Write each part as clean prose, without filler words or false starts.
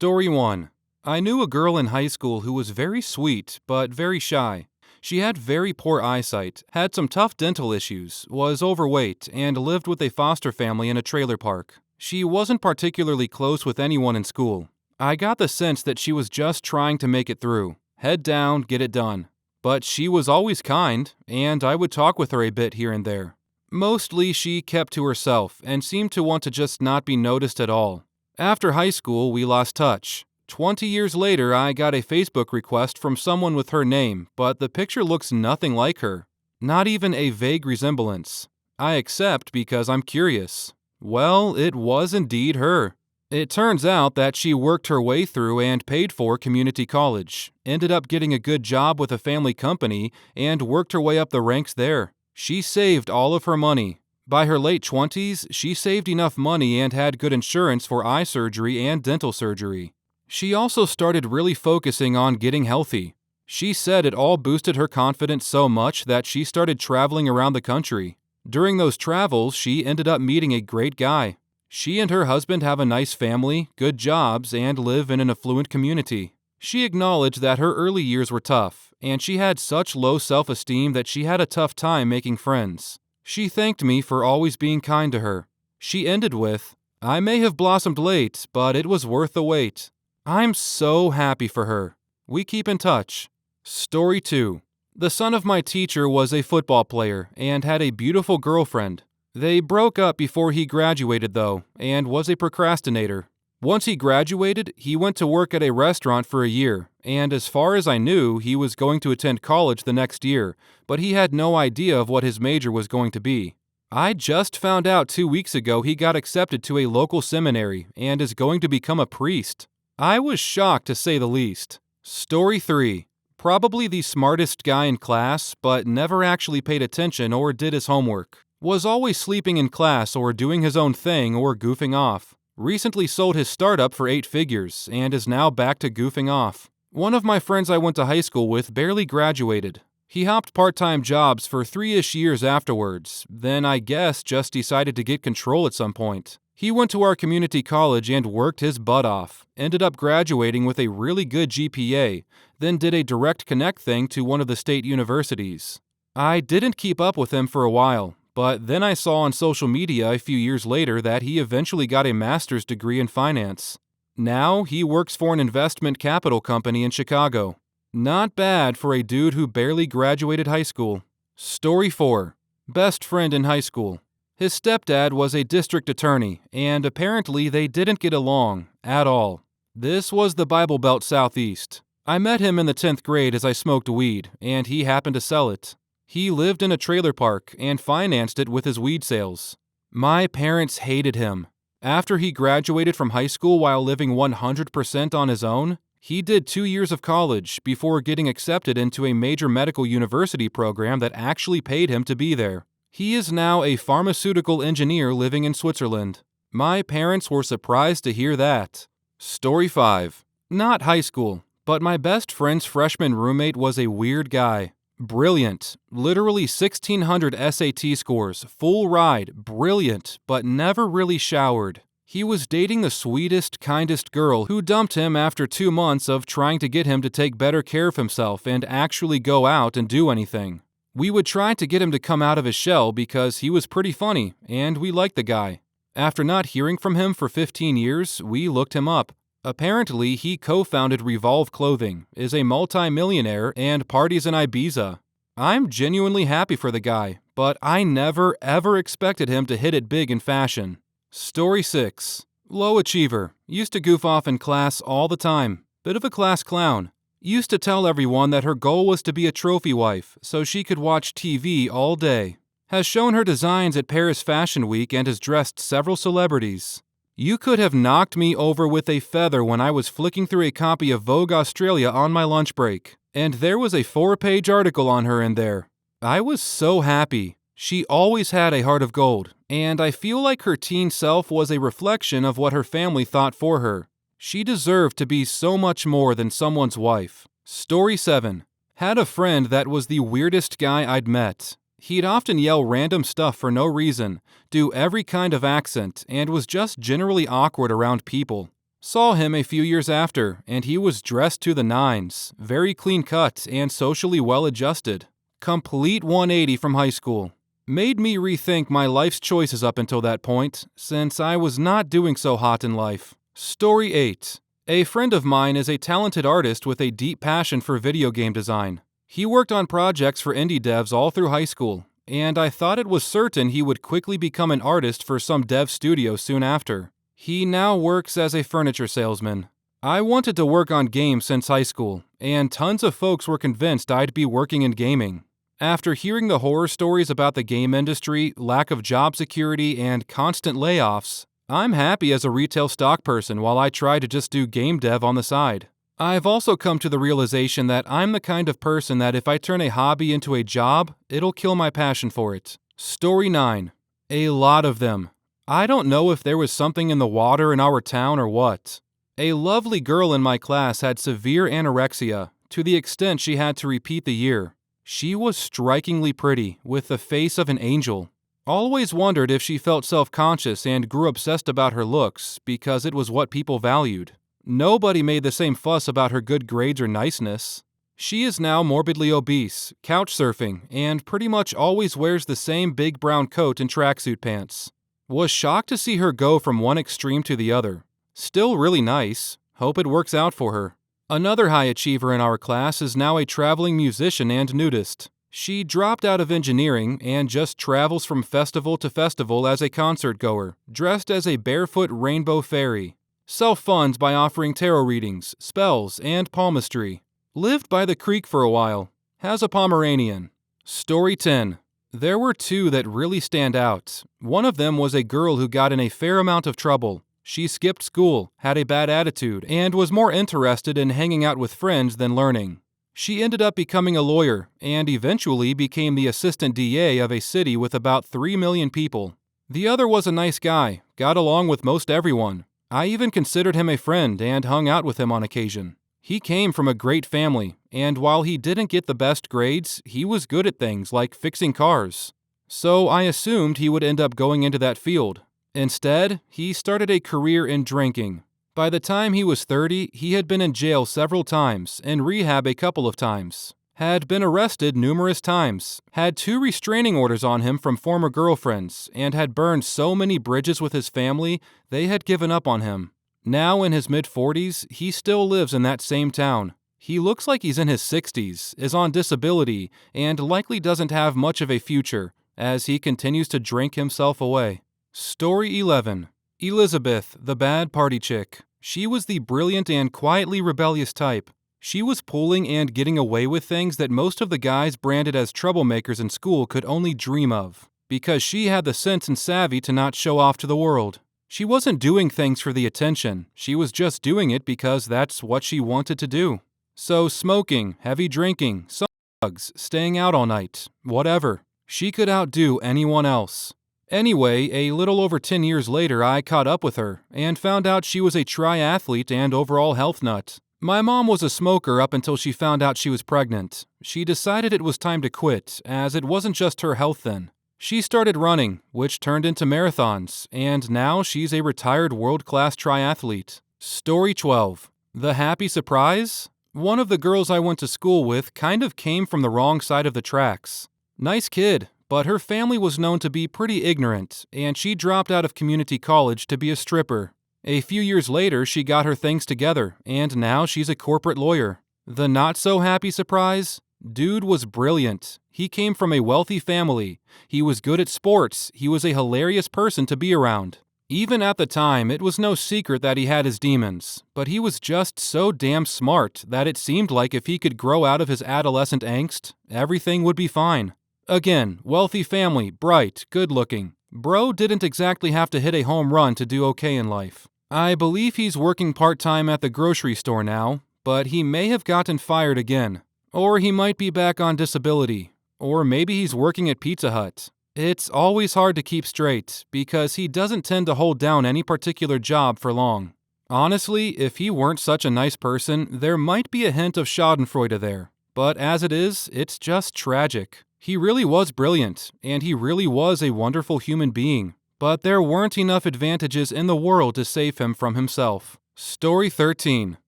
Story 1. I knew a girl in high school who was very sweet, but very shy. She had very poor eyesight, had some tough dental issues, was overweight, and lived with a foster family in a trailer park. She wasn't particularly close with anyone in school. I got the sense that she was just trying to make it through. Head down, get it done. But she was always kind, and I would talk with her a bit here and there. Mostly she kept to herself and seemed to want to just not be noticed at all. After high school, we lost touch. 20 years later, I got a Facebook request from someone with her name, but the picture looks nothing like her. Not even a vague resemblance. I accept because I'm curious. Well, it was indeed her. It turns out that she worked her way through and paid for community college, ended up getting a good job with a family company, and worked her way up the ranks there. She saved all of her money. By her late 20s, she saved enough money and had good insurance for eye surgery and dental surgery. She also started really focusing on getting healthy. She said it all boosted her confidence so much that she started traveling around the country. During those travels, she ended up meeting a great guy. She and her husband have a nice family, good jobs, and live in an affluent community. She acknowledged that her early years were tough, and she had such low self-esteem that she had a tough time making friends. She thanked me for always being kind to her. She ended with, "I may have blossomed late, but it was worth the wait." I'm so happy for her. We keep in touch. Story 2. The son of my teacher was a football player and had a beautiful girlfriend. They broke up before he graduated though, and was a procrastinator. Once he graduated, he went to work at a restaurant for a year, and as far as I knew, he was going to attend college the next year, but he had no idea of what his major was going to be. I just found out 2 weeks ago he got accepted to a local seminary and is going to become a priest. I was shocked to say the least. Story 3. Probably the smartest guy in class, but never actually paid attention or did his homework. Was always sleeping in class or doing his own thing or goofing off. Recently sold his startup for 8 figures and is now back to goofing off. One of my friends I went to high school with barely graduated. He hopped part-time jobs for 3-ish years afterwards, then I guess just decided to get control at some point. He went to our community college and worked his butt off, ended up graduating with a really good GPA, then did a direct connect thing to one of the state universities. I didn't keep up with him for a while, but then I saw on social media a few years later that he eventually got a master's degree in finance. Now he works for an investment capital company in Chicago. Not bad for a dude who barely graduated high school. Story 4. Best friend in high school. His stepdad was a district attorney, and apparently they didn't get along at all. This was the Bible Belt Southeast. I met him in the 10th grade as I smoked weed, and he happened to sell it. He lived in a trailer park and financed it with his weed sales. My parents hated him. After he graduated from high school while living 100% on his own, he did 2 years of college before getting accepted into a major medical university program that actually paid him to be there. He is now a pharmaceutical engineer living in Switzerland. My parents were surprised to hear that. Story 5. Not high school, but my best friend's freshman roommate was a weird guy. Brilliant. Literally 1,600 SAT scores, full ride, brilliant, but never really showered. He was dating the sweetest, kindest girl who dumped him after 2 months of trying to get him to take better care of himself and actually go out and do anything. We would try to get him to come out of his shell because he was pretty funny, and we liked the guy. After not hearing from him for 15 years, we looked him up. Apparently, he co-founded Revolve Clothing, is a multi-millionaire, and parties in Ibiza. I'm genuinely happy for the guy, but I never ever expected him to hit it big in fashion. Story 6. Low achiever. Used to goof off in class all the time. Bit of a class clown. Used to tell everyone that her goal was to be a trophy wife, so she could watch TV all day. Has shown her designs at Paris Fashion Week and has dressed several celebrities. You could have knocked me over with a feather when I was flicking through a copy of Vogue Australia on my lunch break, and there was a 4-page article on her in there. I was so happy. She always had a heart of gold, and I feel like her teen self was a reflection of what her family thought for her. She deserved to be so much more than someone's wife. Story 7. Had a friend that was the weirdest guy I'd met. He'd often yell random stuff for no reason, do every kind of accent, and was just generally awkward around people. Saw him a few years after, and he was dressed to the nines, very clean cut and socially well adjusted. Complete 180 from high school. Made me rethink my life's choices up until that point, since I was not doing so hot in life. Story 8. A friend of mine is a talented artist with a deep passion for video game design. He worked on projects for indie devs all through high school, and I thought it was certain he would quickly become an artist for some dev studio soon after. He now works as a furniture salesman. I wanted to work on games since high school, and tons of folks were convinced I'd be working in gaming. After hearing the horror stories about the game industry, lack of job security, and constant layoffs, I'm happy as a retail stock person while I try to just do game dev on the side. I've also come to the realization that I'm the kind of person that if I turn a hobby into a job, it'll kill my passion for it. Story 9. A lot of them. I don't know if there was something in the water in our town or what. A lovely girl in my class had severe anorexia, to the extent she had to repeat the year. She was strikingly pretty, with the face of an angel. Always wondered if she felt self-conscious and grew obsessed about her looks because it was what people valued. Nobody made the same fuss about her good grades or niceness. She is now morbidly obese, couch surfing, and pretty much always wears the same big brown coat and tracksuit pants. Was shocked to see her go from one extreme to the other. Still really nice. Hope it works out for her. Another high achiever in our class is now a traveling musician and nudist. She dropped out of engineering and just travels from festival to festival as a concert goer, dressed as a barefoot rainbow fairy. Self-funds by offering tarot readings, spells, and palmistry. Lived by the creek for a while. Has a Pomeranian. Story 10. There were two that really stand out. One of them was a girl who got in a fair amount of trouble. She skipped school, had a bad attitude, and was more interested in hanging out with friends than learning. She ended up becoming a lawyer, and eventually became the assistant DA of a city with about 3 million people. The other was a nice guy, got along with most everyone. I even considered him a friend and hung out with him on occasion. He came from a great family, and while he didn't get the best grades, he was good at things like fixing cars. So I assumed he would end up going into that field. Instead, he started a career in drinking. By the time he was 30, he had been in jail several times and rehab a couple of times. Had been arrested numerous times, had 2 restraining orders on him from former girlfriends, and had burned so many bridges with his family, they had given up on him. Now in his mid-40s, he still lives in that same town. He looks like he's in his 60s, is on disability, and likely doesn't have much of a future, as he continues to drink himself away. Story 11. Elizabeth, the bad party chick. She was the brilliant and quietly rebellious type. She was pulling and getting away with things that most of the guys branded as troublemakers in school could only dream of, because she had the sense and savvy to not show off to the world. She wasn't doing things for the attention, she was just doing it because that's what she wanted to do. So smoking, heavy drinking, some drugs, staying out all night, whatever. She could outdo anyone else. Anyway, a little over 10 years later, I caught up with her and found out she was a triathlete and overall health nut. My mom was a smoker up until she found out she was pregnant. She decided it was time to quit, as it wasn't just her health then. She started running, which turned into marathons, and now she's a retired world-class triathlete. Story 12. The happy surprise? One of the girls I went to school with kind of came from the wrong side of the tracks. Nice kid, but her family was known to be pretty ignorant, and she dropped out of community college to be a stripper. A few years later, she got her things together, and now she's a corporate lawyer. The not-so-happy surprise? Dude was brilliant. He came from a wealthy family. He was good at sports. He was a hilarious person to be around. Even at the time, it was no secret that he had his demons, but he was just so damn smart that it seemed like if he could grow out of his adolescent angst, everything would be fine. Again, wealthy family, bright, good-looking. Bro didn't exactly have to hit a home run to do okay in life. I believe he's working part-time at the grocery store now, but he may have gotten fired again. Or he might be back on disability. Or maybe he's working at Pizza Hut. It's always hard to keep straight, because he doesn't tend to hold down any particular job for long. Honestly, if he weren't such a nice person, there might be a hint of schadenfreude there. But as it is, it's just tragic. He really was brilliant, and he really was a wonderful human being. But there weren't enough advantages in the world to save him from himself. Story 13.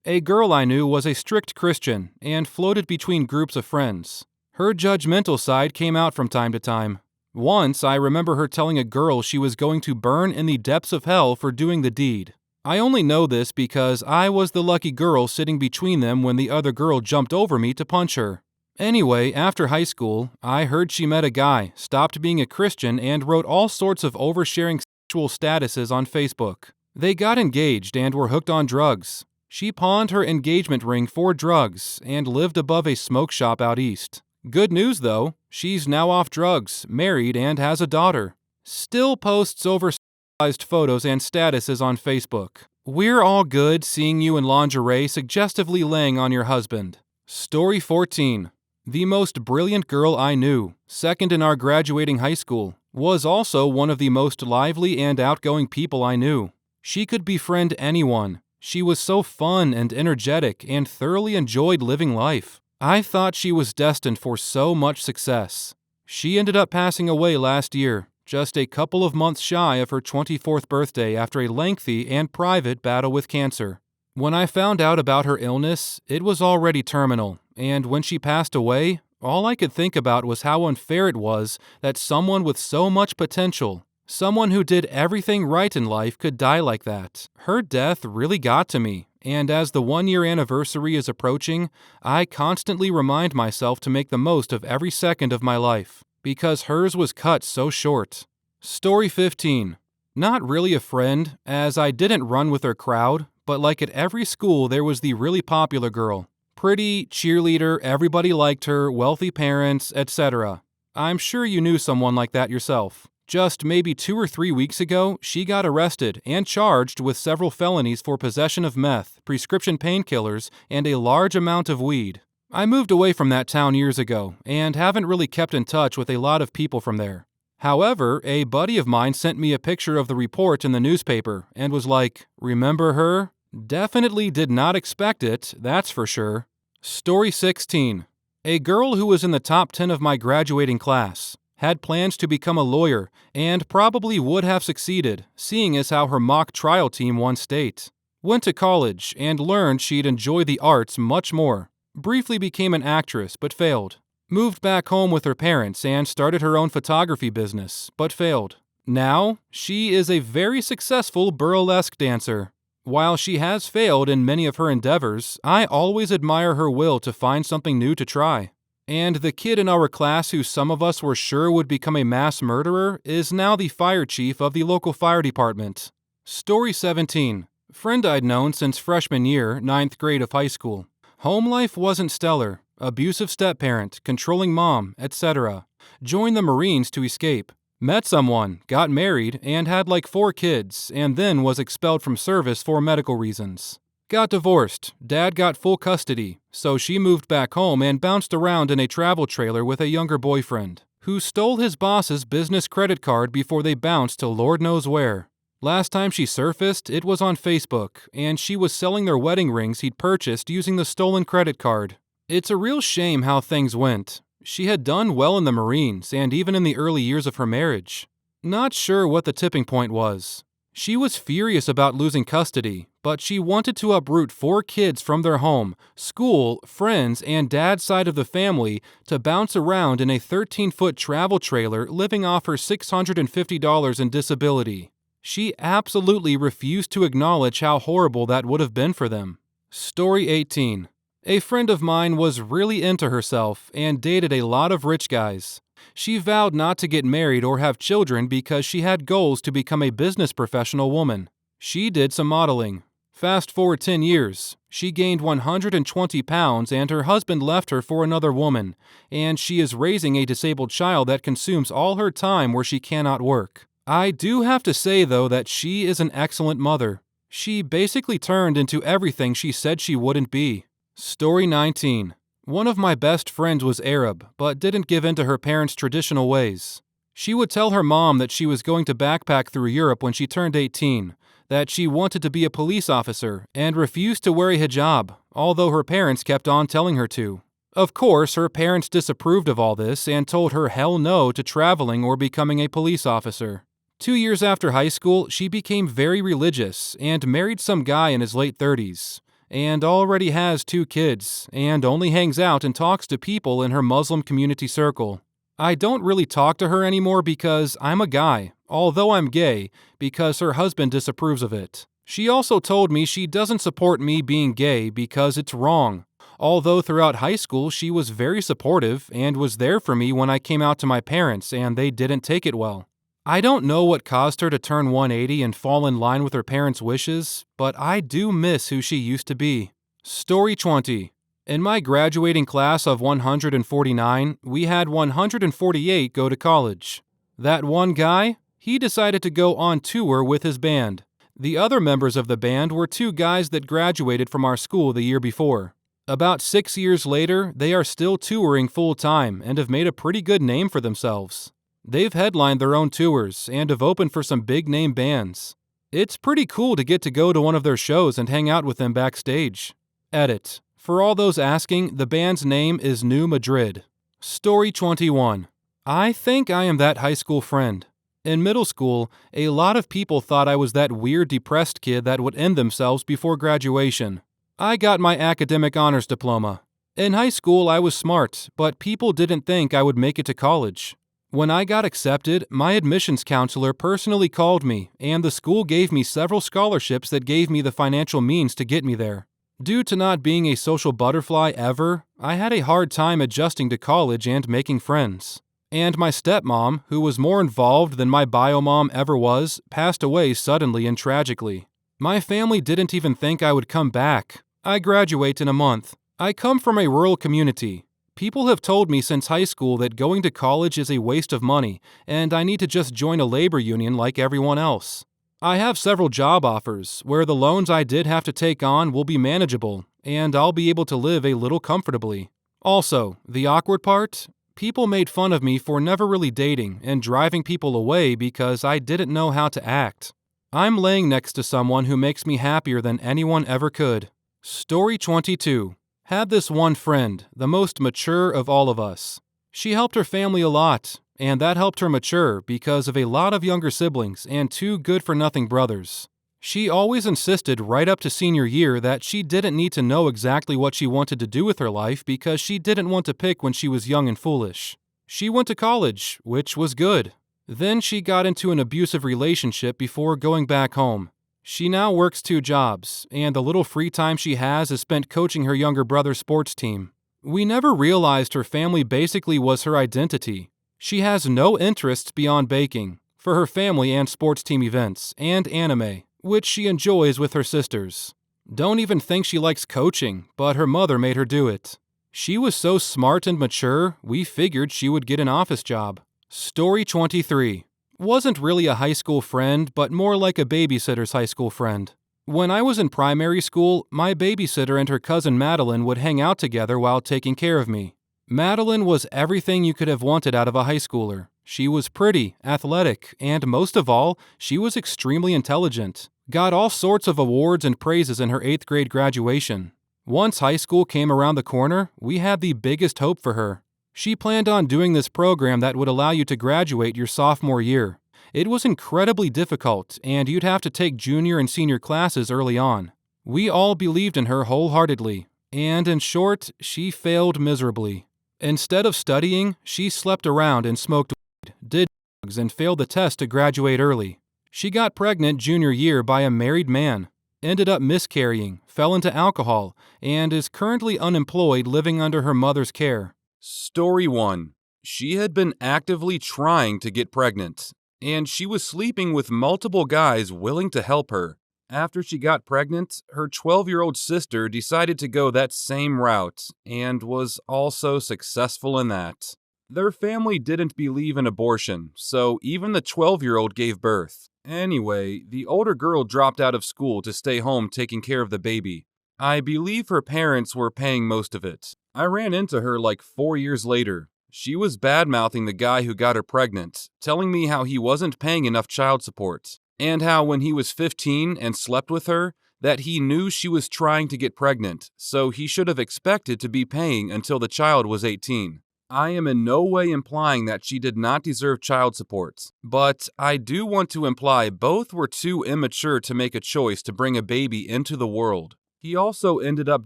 A girl I knew was a strict Christian and floated between groups of friends. Her judgmental side came out from time to time. Once, I remember her telling a girl she was going to burn in the depths of hell for doing the deed. I only know this because I was the lucky girl sitting between them when the other girl jumped over me to punch her. Anyway, after high school, I heard she met a guy, stopped being a Christian, and wrote all sorts of oversharing sexual statuses on Facebook. They got engaged and were hooked on drugs. She pawned her engagement ring for drugs and lived above a smoke shop out east. Good news though, she's now off drugs, married, and has a daughter. Still posts oversized photos and statuses on Facebook. We're all good seeing you in lingerie suggestively laying on your husband. Story 14. The most brilliant girl I knew, second in our graduating high school, was also one of the most lively and outgoing people I knew. She could befriend anyone. She was so fun and energetic and thoroughly enjoyed living life. I thought she was destined for so much success. She ended up passing away last year, just a couple of months shy of her 24th birthday after a lengthy and private battle with cancer. When I found out about her illness, it was already terminal, and when she passed away, all I could think about was how unfair it was that someone with so much potential, someone who did everything right in life, could die like that. Her death really got to me, and as the 1-year anniversary is approaching, I constantly remind myself to make the most of every second of my life, because hers was cut so short. Story 15. Not really a friend, as I didn't run with her crowd, but like at every school there was the really popular girl. Pretty, cheerleader, everybody liked her, wealthy parents, etc. I'm sure you knew someone like that yourself. Just maybe 2 or 3 weeks ago, she got arrested and charged with several felonies for possession of meth, prescription painkillers, and a large amount of weed. I moved away from that town years ago, and haven't really kept in touch with a lot of people from there. However, a buddy of mine sent me a picture of the report in the newspaper and was like, "Remember her?" Definitely did not expect it, that's for sure. Story 16. A girl who was in the top 10 of my graduating class had plans to become a lawyer and probably would have succeeded, seeing as how her mock trial team won state. Went to college and learned she'd enjoy the arts much more. Briefly became an actress, but failed. Moved back home with her parents and started her own photography business, but failed. Now, she is a very successful burlesque dancer. While she has failed in many of her endeavors, I always admire her will to find something new to try. And the kid in our class who some of us were sure would become a mass murderer is now the fire chief of the local fire department. Story 17. Friend I'd known since freshman year, 9th grade of high school. Home life wasn't stellar. Abusive step-parent, controlling mom, etc. Joined the Marines to escape. Met someone, got married, and had like 4 kids, and then was expelled from service for medical reasons. Got divorced, dad got full custody, so she moved back home and bounced around in a travel trailer with a younger boyfriend, who stole his boss's business credit card before they bounced to Lord knows where. Last time she surfaced, it was on Facebook, and she was selling their wedding rings he'd purchased using the stolen credit card. It's a real shame how things went. She had done well in the Marines and even in the early years of her marriage. Not sure what the tipping point was. She was furious about losing custody, but she wanted to uproot 4 kids from their home, school, friends, and dad's side of the family to bounce around in a 13-foot travel trailer living off her $650 in disability. She absolutely refused to acknowledge how horrible that would have been for them. Story 18. A friend of mine was really into herself and dated a lot of rich guys. She vowed not to get married or have children because she had goals to become a business professional woman. She did some modeling. Fast forward 10 years, she gained 120 pounds and her husband left her for another woman, and she is raising a disabled child that consumes all her time where she cannot work. I do have to say though that she is an excellent mother. She basically turned into everything she said she wouldn't be. Story 19. One of my best friends was Arab, but didn't give in to her parents' traditional ways. She would tell her mom that she was going to backpack through Europe when she turned 18, that she wanted to be a police officer, and refused to wear a hijab, although her parents kept on telling her to. Of course, her parents disapproved of all this and told her hell no to traveling or becoming a police officer. 2 years after high school, she became very religious and married some guy in his late 30s, and already has 2 kids, and only hangs out and talks to people in her Muslim community circle. I don't really talk to her anymore because I'm a guy, although I'm gay, because her husband disapproves of it. She also told me she doesn't support me being gay because it's wrong, although throughout high school she was very supportive and was there for me when I came out to my parents and they didn't take it well. I don't know what caused her to turn 180 and fall in line with her parents' wishes, but I do miss who she used to be. Story 20. In my graduating class of 149, we had 148 go to college. That one guy, he decided to go on tour with his band. The other members of the band were 2 guys that graduated from our school the year before. About 6 years later, they are still touring full-time and have made a pretty good name for themselves. They've headlined their own tours and have opened for some big-name bands. It's pretty cool to get to go to one of their shows and hang out with them backstage. Edit. For all those asking, the band's name is New Madrid. Story 21. I think I am that high school friend. In middle school, a lot of people thought I was that weird depressed kid that would end themselves before graduation. I got my academic honors diploma. In high school, I was smart, but people didn't think I would make it to college. When I got accepted, my admissions counselor personally called me, and the school gave me several scholarships that gave me the financial means to get me there. Due to not being a social butterfly ever, I had a hard time adjusting to college and making friends. And my stepmom, who was more involved than my bio mom ever was, passed away suddenly and tragically. My family didn't even think I would come back. I graduate in a month. I come from a rural community. People have told me since high school that going to college is a waste of money, and I need to just join a labor union like everyone else. I have several job offers where the loans I did have to take on will be manageable, and I'll be able to live a little comfortably. Also, the awkward part? People made fun of me for never really dating and driving people away because I didn't know how to act. I'm laying next to someone who makes me happier than anyone ever could. Story 22. Had this one friend, the most mature of all of us. She helped her family a lot, and that helped her mature because of a lot of younger siblings and 2 good-for-nothing brothers. She always insisted right up to senior year that she didn't need to know exactly what she wanted to do with her life because she didn't want to pick when she was young and foolish. She went to college, which was good. Then she got into an abusive relationship before going back home. She now works 2 jobs, and the little free time she has is spent coaching her younger brother's sports team. We never realized her family basically was her identity. She has no interests beyond baking, for her family and sports team events, and anime, which she enjoys with her sisters. Don't even think she likes coaching, but her mother made her do it. She was so smart and mature, we figured she would get an office job. Story 23. Wasn't really a high school friend, but more like a babysitter's high school friend. When I was in primary school, my babysitter and her cousin Madeline would hang out together while taking care of me. Madeline was everything you could have wanted out of a high schooler. She was pretty, athletic, and most of all, she was extremely intelligent. Got all sorts of awards and praises in her 8th grade graduation. Once high school came around the corner, we had the biggest hope for her. She planned on doing this program that would allow you to graduate your sophomore year. It was incredibly difficult, and you'd have to take junior and senior classes early on. We all believed in her wholeheartedly, and in short, she failed miserably. Instead of studying, she slept around and smoked weed, did drugs, and failed the test to graduate early. She got pregnant junior year by a married man, ended up miscarrying, fell into alcohol, and is currently unemployed living under her mother's care. Story 1. She had been actively trying to get pregnant, and she was sleeping with multiple guys willing to help her. After she got pregnant, her 12-year-old sister decided to go that same route, and was also successful in that. Their family didn't believe in abortion, so even the 12-year-old gave birth. Anyway, the older girl dropped out of school to stay home taking care of the baby. I believe her parents were paying most of it. I ran into her like 4 years later. She was bad-mouthing the guy who got her pregnant, telling me how he wasn't paying enough child support, and how when he was 15 and slept with her, that he knew she was trying to get pregnant, so he should have expected to be paying until the child was 18. I am in no way implying that she did not deserve child support, but I do want to imply both were too immature to make a choice to bring a baby into the world. He also ended up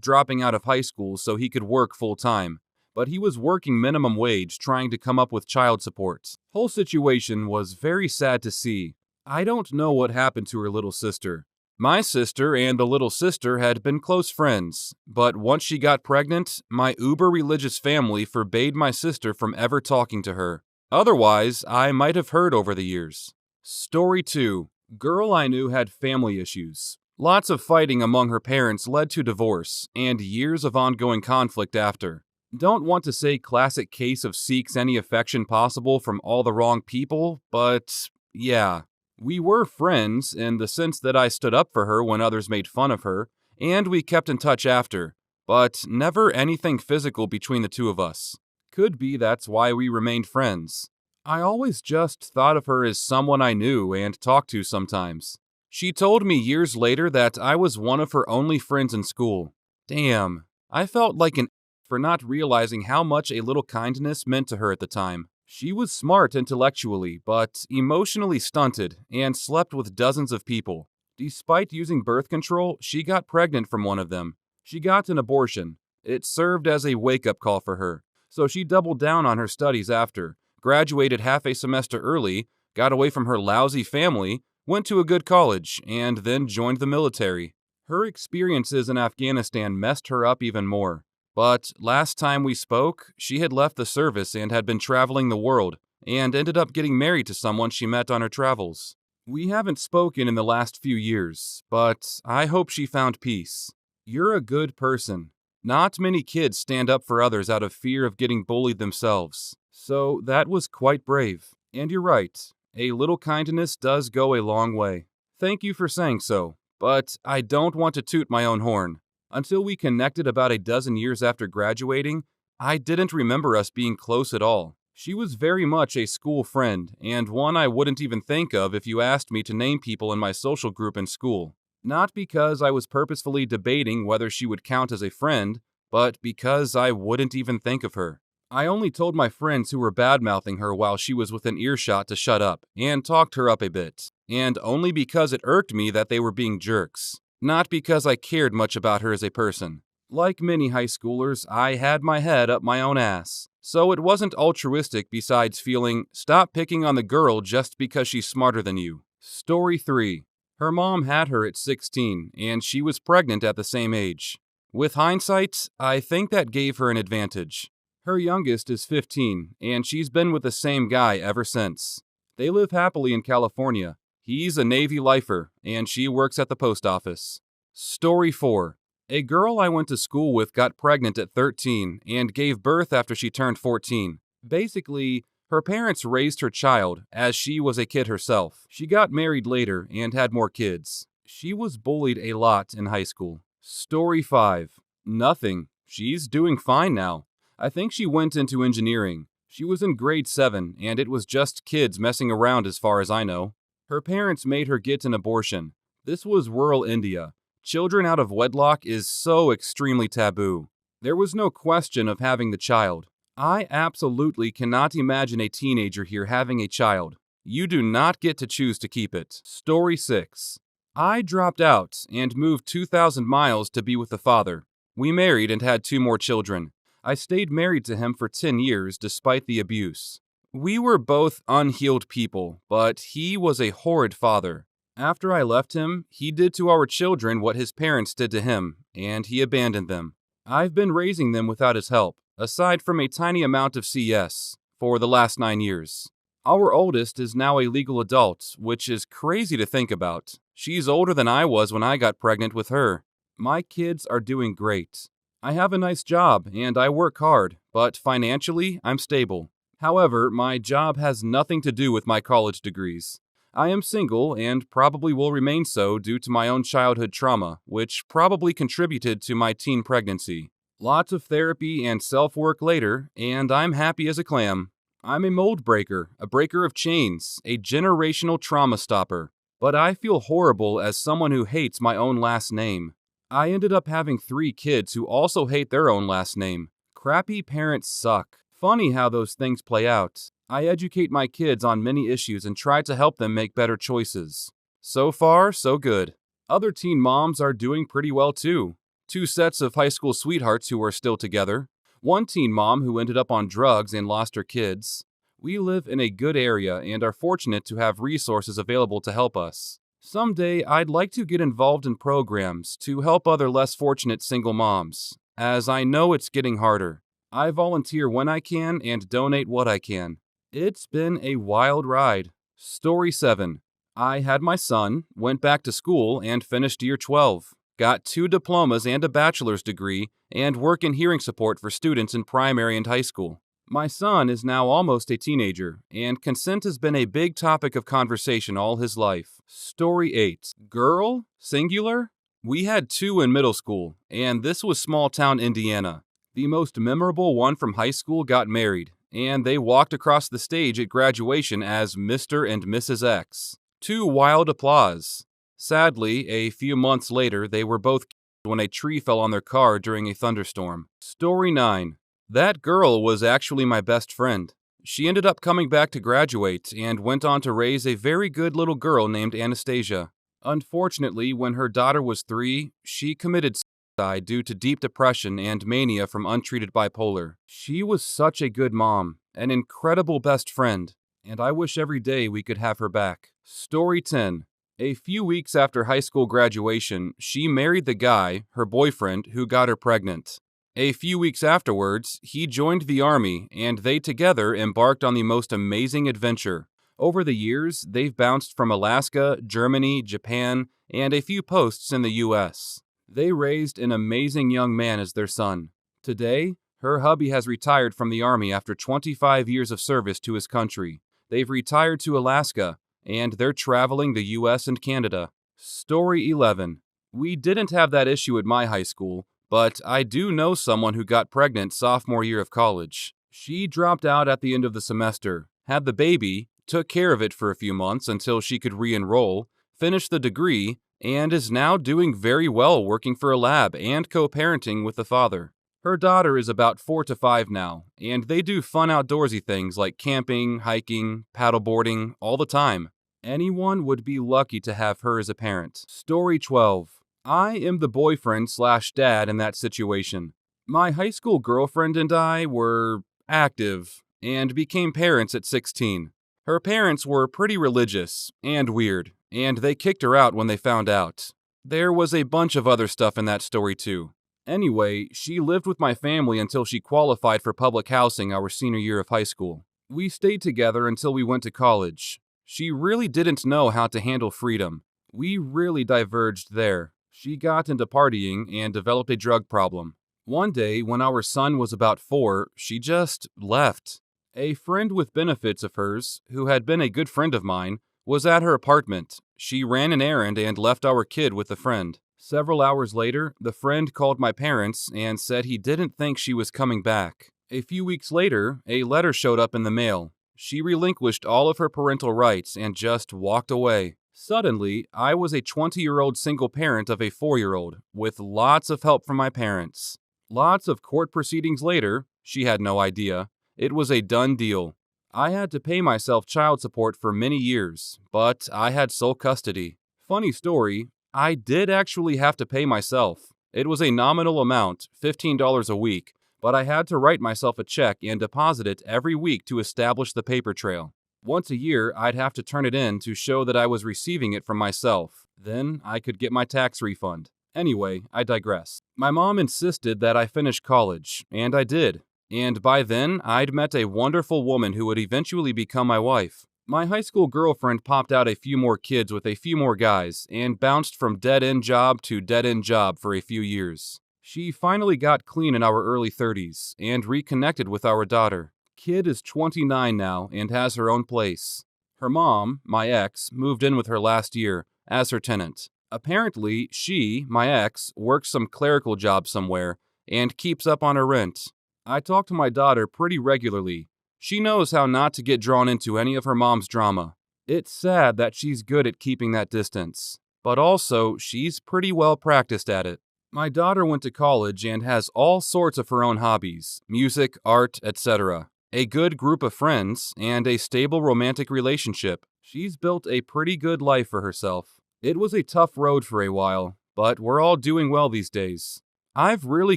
dropping out of high school so he could work full time, but he was working minimum wage trying to come up with child support. Whole situation was very sad to see. I don't know what happened to her little sister. My sister and the little sister had been close friends, but once she got pregnant, my uber-religious family forbade my sister from ever talking to her. Otherwise, I might have heard over the years. Story 2. Girl I knew had family issues. Lots of fighting among her parents led to divorce, and years of ongoing conflict after. Don't want to say classic case of seeks any affection possible from all the wrong people, but yeah. We were friends in the sense that I stood up for her when others made fun of her, and we kept in touch after, but never anything physical between the two of us. Could be that's why we remained friends. I always just thought of her as someone I knew and talked to sometimes. She told me years later that I was one of her only friends in school. Damn, I felt like an for not realizing how much a little kindness meant to her at the time. She was smart intellectually, but emotionally stunted and slept with dozens of people. Despite using birth control, she got pregnant from one of them. She got an abortion. It served as a wake-up call for her, so she doubled down on her studies after, graduated half a semester early, got away from her lousy family, went to a good college, and then joined the military. Her experiences in Afghanistan messed her up even more. But last time we spoke, she had left the service and had been traveling the world, and ended up getting married to someone she met on her travels. We haven't spoken in the last few years, but I hope she found peace. You're a good person. Not many kids stand up for others out of fear of getting bullied themselves, so that was quite brave. And you're right, a little kindness does go a long way. Thank you for saying so, but I don't want to toot my own horn. Until we connected about a dozen years after graduating, I didn't remember us being close at all. She was very much a school friend, and one I wouldn't even think of if you asked me to name people in my social group in school. Not because I was purposefully debating whether she would count as a friend, but because I wouldn't even think of her. I only told my friends who were bad-mouthing her while she was within earshot to shut up, and talked her up a bit, and only because it irked me that they were being jerks. Not because I cared much about her as a person. Like many high schoolers, I had my head up my own ass. So it wasn't altruistic besides feeling, stop picking on the girl just because she's smarter than you. Story 3. Her mom had her at 16, and she was pregnant at the same age. With hindsight, I think that gave her an advantage. Her youngest is 15, and she's been with the same guy ever since. They live happily in California. He's a Navy lifer, and she works at the post office. Story 4. A girl I went to school with got pregnant at 13 and gave birth after she turned 14. Basically, her parents raised her child, as she was a kid herself. She got married later and had more kids. She was bullied a lot in high school. Story 5. Nothing. She's doing fine now. I think she went into engineering. She was in grade 7, and it was just kids messing around as far as I know. Her parents made her get an abortion. This was rural India. Children out of wedlock is so extremely taboo. There was no question of having the child. I absolutely cannot imagine a teenager here having a child. You do not get to choose to keep it. Story 6. I dropped out and moved 2,000 miles to be with the father. We married and had 2 more children. I stayed married to him for 10 years despite the abuse. We were both unhealed people, but he was a horrid father. After I left him, he did to our children what his parents did to him, and he abandoned them. I've been raising them without his help, aside from a tiny amount of CS, for the last 9 years. Our oldest is now a legal adult, which is crazy to think about. She's older than I was when I got pregnant with her. My kids are doing great. I have a nice job, and I work hard, but financially, I'm stable. However, my job has nothing to do with my college degrees. I am single and probably will remain so due to my own childhood trauma, which probably contributed to my teen pregnancy. Lots of therapy and self-work later, and I'm happy as a clam. I'm a mold breaker, a breaker of chains, a generational trauma stopper. But I feel horrible as someone who hates my own last name. I ended up having 3 kids who also hate their own last name. Crappy parents suck. Funny how those things play out. I educate my kids on many issues and try to help them make better choices. So far, so good. Other teen moms are doing pretty well too. 2 sets of high school sweethearts who are still together. 1 teen mom who ended up on drugs and lost her kids. We live in a good area and are fortunate to have resources available to help us. Someday, I'd like to get involved in programs to help other less fortunate single moms, as I know it's getting harder. I volunteer when I can and donate what I can. It's been a wild ride. Story 7. I had my son, went back to school, and finished year 12. Got 2 diplomas and a bachelor's degree, and work in hearing support for students in primary and high school. My son is now almost a teenager, and consent has been a big topic of conversation all his life. Story 8. Girl? Singular? We had 2 in middle school, and this was small-town Indiana. The most memorable one from high school got married, and they walked across the stage at graduation as Mr. and Mrs. X. 2 wild applause. Sadly, a few months later, they were both killed when a tree fell on their car during a thunderstorm. Story 9. That girl was actually my best friend. She ended up coming back to graduate and went on to raise a very good little girl named Anastasia. Unfortunately, when her daughter was 3, she committed suicide due to deep depression and mania from untreated bipolar. She was such a good mom, an incredible best friend, and I wish every day we could have her back. Story 10. A few weeks after high school graduation, she married the guy, her boyfriend, who got her pregnant. A few weeks afterwards, he joined the army, and they together embarked on the most amazing adventure. Over the years, they've bounced from Alaska, Germany, Japan, and a few posts in the U.S. They raised an amazing young man as their son. Today, her hubby has retired from the army after 25 years of service to his country. They've retired to Alaska, and they're traveling the U.S. and Canada. Story 11. We didn't have that issue at my high school, but I do know someone who got pregnant sophomore year of college. She dropped out at the end of the semester, had the baby, took care of it for a few months until she could re-enroll, finished the degree, and is now doing very well working for a lab and co-parenting with the father. Her daughter is about 4 to 5 now, and they do fun outdoorsy things like camping, hiking, paddleboarding, all the time. Anyone would be lucky to have her as a parent. Story 12. I am the boyfriend/dad in that situation. My high school girlfriend and I were active and became parents at 16. Her parents were pretty religious and weird, and they kicked her out when they found out. There was a bunch of other stuff in that story too. Anyway, she lived with my family until she qualified for public housing our senior year of high school. We stayed together until we went to college. She really didn't know how to handle freedom. We really diverged there. She got into partying and developed a drug problem. One day, when our son was about 4, she just left. A friend with benefits of hers, who had been a good friend of mine, was at her apartment. She ran an errand and left our kid with the friend. Several hours later, the friend called my parents and said he didn't think she was coming back. A few weeks later, a letter showed up in the mail. She relinquished all of her parental rights and just walked away. Suddenly, I was a 20-year-old single parent of a 4-year-old, with lots of help from my parents. Lots of court proceedings later, she had no idea, it was a done deal. I had to pay myself child support for many years, but I had sole custody. Funny story, I did actually have to pay myself. It was a nominal amount, $15 a week, but I had to write myself a check and deposit it every week to establish the paper trail. Once a year, I'd have to turn it in to show that I was receiving it from myself. Then I could get my tax refund. Anyway, I digress. My mom insisted that I finish college, and I did. And by then, I'd met a wonderful woman who would eventually become my wife. My high school girlfriend popped out a few more kids with a few more guys, and bounced from dead-end job to dead-end job for a few years. She finally got clean in our early 30s, and reconnected with our daughter. Kid is 29 now and has her own place. Her mom, my ex, moved in with her last year as her tenant. Apparently, she, my ex, works some clerical job somewhere and keeps up on her rent. I talk to my daughter pretty regularly. She knows how not to get drawn into any of her mom's drama. It's sad that she's good at keeping that distance, but also she's pretty well practiced at it. My daughter went to college and has all sorts of her own hobbies, music, art, etc. a good group of friends, and a stable romantic relationship. She's built a pretty good life for herself. It was a tough road for a while, but we're all doing well these days. I've really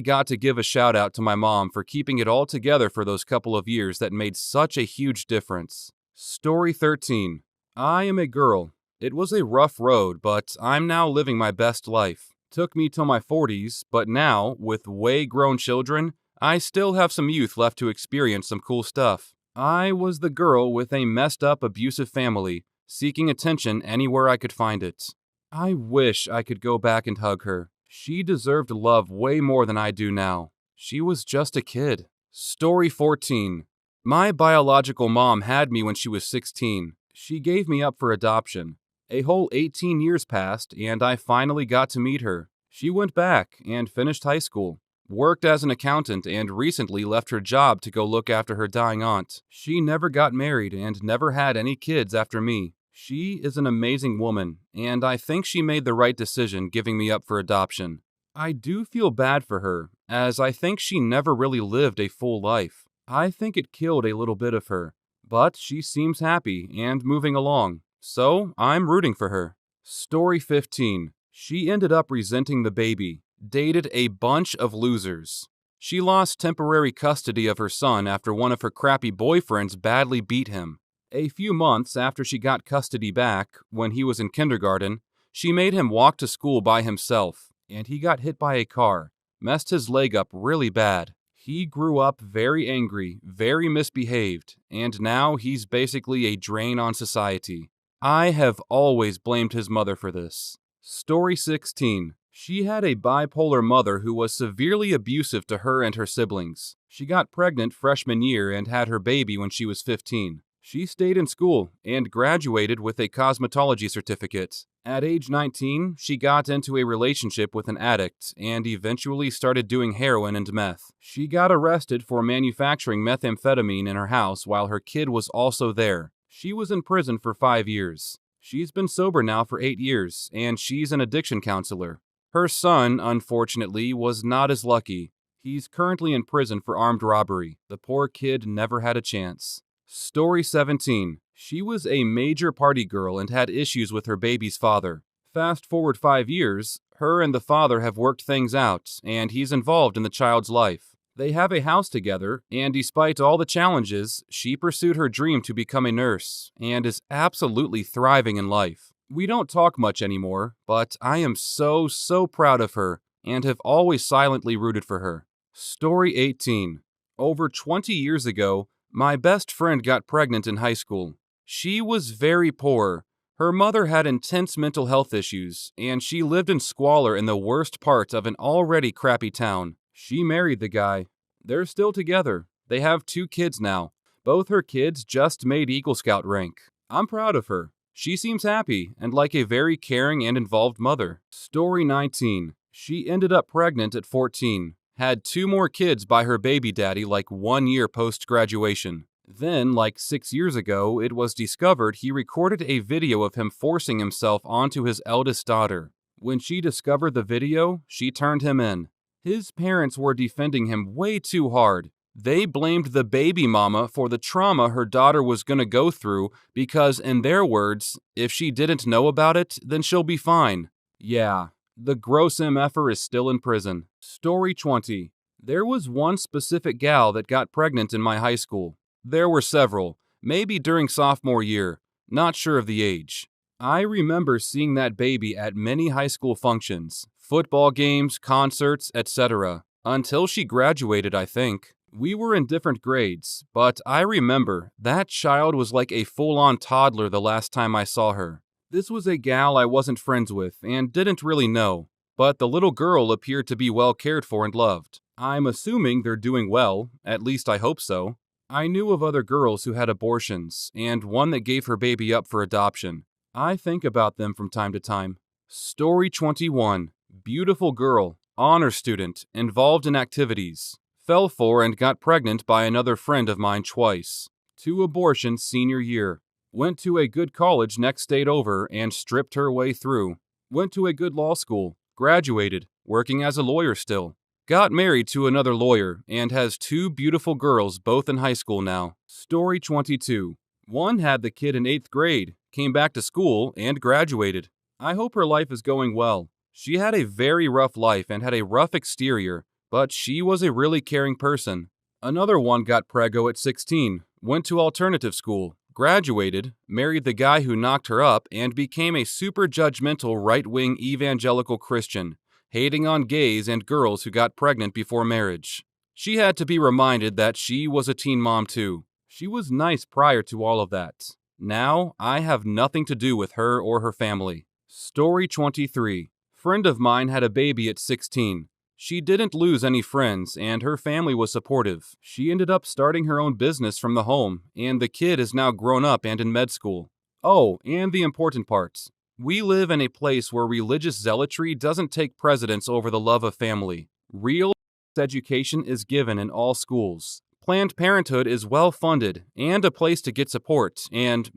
got to give a shout out to my mom for keeping it all together for those couple of years that made such a huge difference. Story 13. I am a girl. It was a rough road, but I'm now living my best life. Took me till my 40s, but now, with way grown children, I still have some youth left to experience some cool stuff. I was the girl with a messed up abusive family, seeking attention anywhere I could find it. I wish I could go back and hug her. She deserved love way more than I do now. She was just a kid. Story 14. My biological mom had me when she was 16. She gave me up for adoption. A whole 18 years passed, and I finally got to meet her. She went back and finished high school, worked as an accountant, and recently left her job to go look after her dying aunt. She never got married and never had any kids after me. She is an amazing woman, and I think she made the right decision giving me up for adoption. I do feel bad for her, as I think she never really lived a full life. I think it killed a little bit of her, but she seems happy and moving along. So, I'm rooting for her. Story 15. She ended up resenting the baby, dated a bunch of losers. She lost temporary custody of her son after one of her crappy boyfriends badly beat him. A few months after she got custody back, when he was in kindergarten, she made him walk to school by himself, and he got hit by a car, messed his leg up really bad. He grew up very angry, very misbehaved, and now he's basically a drain on society. I have always blamed his mother for this. Story 16. She had a bipolar mother who was severely abusive to her and her siblings. She got pregnant freshman year and had her baby when she was 15. She stayed in school and graduated with a cosmetology certificate. At age 19, she got into a relationship with an addict and eventually started doing heroin and meth. She got arrested for manufacturing methamphetamine in her house while her kid was also there. She was in prison for 5 years. She's been sober now for 8 years, and she's an addiction counselor. Her son, unfortunately, was not as lucky. He's currently in prison for armed robbery. The poor kid never had a chance. Story 17. She was a major party girl and had issues with her baby's father. Fast forward 5 years, her and the father have worked things out, and he's involved in the child's life. They have a house together, and despite all the challenges, she pursued her dream to become a nurse, and is absolutely thriving in life. We don't talk much anymore, but I am so proud of her, and have always silently rooted for her. Story 18. Over 20 years ago, my best friend got pregnant in high school. She was very poor. Her mother had intense mental health issues, and she lived in squalor in the worst part of an already crappy town. She married the guy. They're still together. They have 2 kids now. Both her kids just made Eagle Scout rank. I'm proud of her. She seems happy and like a very caring and involved mother. Story 19. She ended up pregnant at 14. Had 2 more kids by her baby daddy like 1 year post-graduation. Then, like 6 years ago, it was discovered he recorded a video of him forcing himself onto his eldest daughter. When she discovered the video, she turned him in. His parents were defending him way too hard. They blamed the baby mama for the trauma her daughter was going to go through because, in their words, if she didn't know about it, then she'll be fine. Yeah, the gross MFer is still in prison. Story 20. There was one specific gal that got pregnant in my high school. There were several, maybe during sophomore year, not sure of the age. I remember seeing that baby at many high school functions, football games, concerts, etc. Until she graduated, I think. We were in different grades, but I remember that child was like a full-on toddler the last time I saw her. This was a gal I wasn't friends with and didn't really know, but the little girl appeared to be well cared for and loved. I'm assuming they're doing well, at least I hope so. I knew of other girls who had abortions, and one that gave her baby up for adoption. I think about them from time to time. Story 21. Beautiful girl, honor student, involved in activities. Fell for and got pregnant by another friend of mine twice. 2 abortions senior year. Went to a good college next state over and stripped her way through. Went to a good law school. Graduated, working as a lawyer still. got married to another lawyer, and has 2 beautiful girls both in high school now. Story 22. One had the kid in 8th grade, came back to school, and graduated. I hope her life is going well. She had a very rough life and had a rough exterior, but she was a really caring person. Another one got preggo at 16, went to alternative school, graduated, married the guy who knocked her up, and became a super judgmental right-wing evangelical Christian, hating on gays and girls who got pregnant before marriage. She had to be reminded that she was a teen mom too. She was nice prior to all of that. Now, I have nothing to do with her or her family. Story 23. Friend of mine had a baby at 16. She didn't lose any friends, and her family was supportive. She ended up starting her own business from the home, and the kid is now grown up and in med school. Oh, and the important part. We live in a place where religious zealotry doesn't take precedence over the love of family. Real education is given in all schools. Planned Parenthood is well funded and a place to get support and,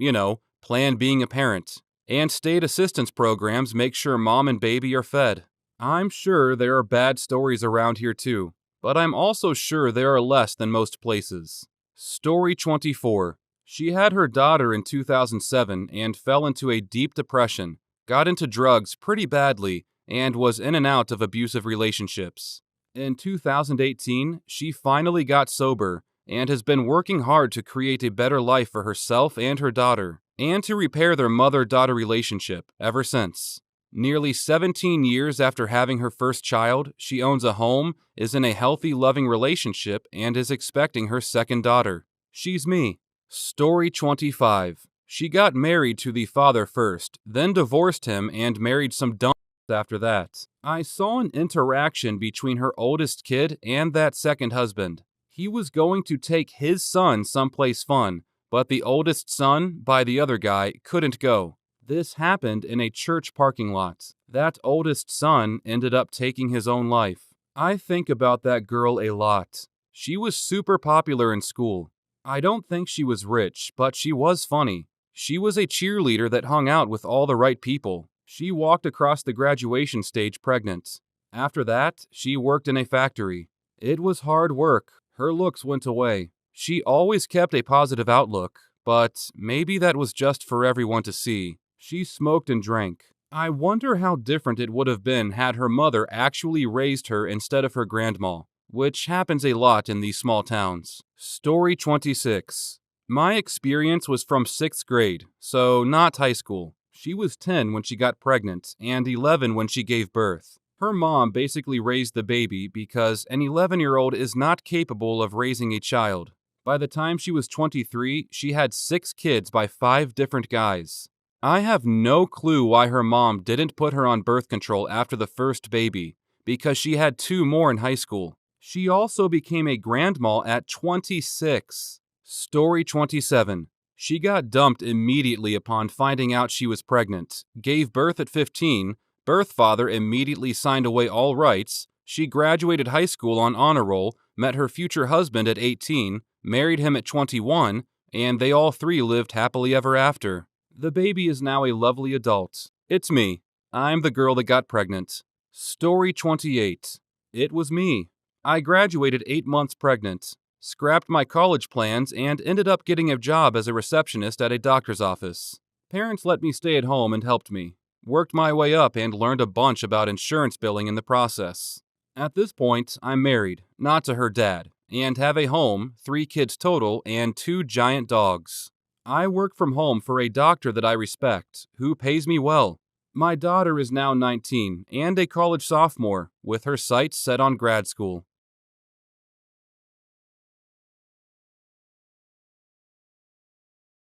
plan being a parent. And state assistance programs make sure mom and baby are fed. I'm sure there are bad stories around here too, but I'm also sure there are less than most places. Story 24. She had her daughter in 2007 and fell into a deep depression, got into drugs pretty badly, and was in and out of abusive relationships. In 2018, she finally got sober and has been working hard to create a better life for herself and her daughter, and to repair their mother-daughter relationship ever since. Nearly 17 years after having her first child, she owns a home, is in a healthy, loving relationship, and is expecting her second daughter. She's me. Story 25. She got married to the father first, then divorced him and married some dumb after that. I saw an interaction between her oldest kid and that second husband. He was going to take his son someplace fun, but the oldest son, by the other guy, couldn't go. This happened in a church parking lot. That oldest son ended up taking his own life. I think about that girl a lot. She was super popular in school. I don't think she was rich, but she was funny. She was a cheerleader that hung out with all the right people. She walked across the graduation stage pregnant. After that, she worked in a factory. It was hard work. Her looks went away. She always kept a positive outlook, but maybe that was just for everyone to see. She smoked and drank. I wonder how different it would have been had her mother actually raised her instead of her grandma, which happens a lot in these small towns. Story 26. My experience was from 6th grade, so not high school. She was 10 when she got pregnant and 11 when she gave birth. Her mom basically raised the baby because an 11-year-old is not capable of raising a child. By the time she was 23, she had 6 kids by 5 different guys. I have no clue why her mom didn't put her on birth control after the first baby, because she had 2 more in high school. She also became a grandma at 26. Story 27. She got dumped immediately upon finding out she was pregnant, gave birth at 15, birth father immediately signed away all rights, she graduated high school on honor roll, met her future husband at 18, married him at 21, and they all 3 lived happily ever after. The baby is now a lovely adult. It's me. I'm the girl that got pregnant. Story 28. It was me. I graduated 8 months pregnant, scrapped my college plans, and ended up getting a job as a receptionist at a doctor's office. Parents let me stay at home and helped me. Worked my way up and learned a bunch about insurance billing in the process. At this point, I'm married, not to her dad, and have a home, 3 kids total, and 2 giant dogs. I work from home for a doctor that I respect, who pays me well. My daughter is now 19 and a college sophomore, with her sights set on grad school.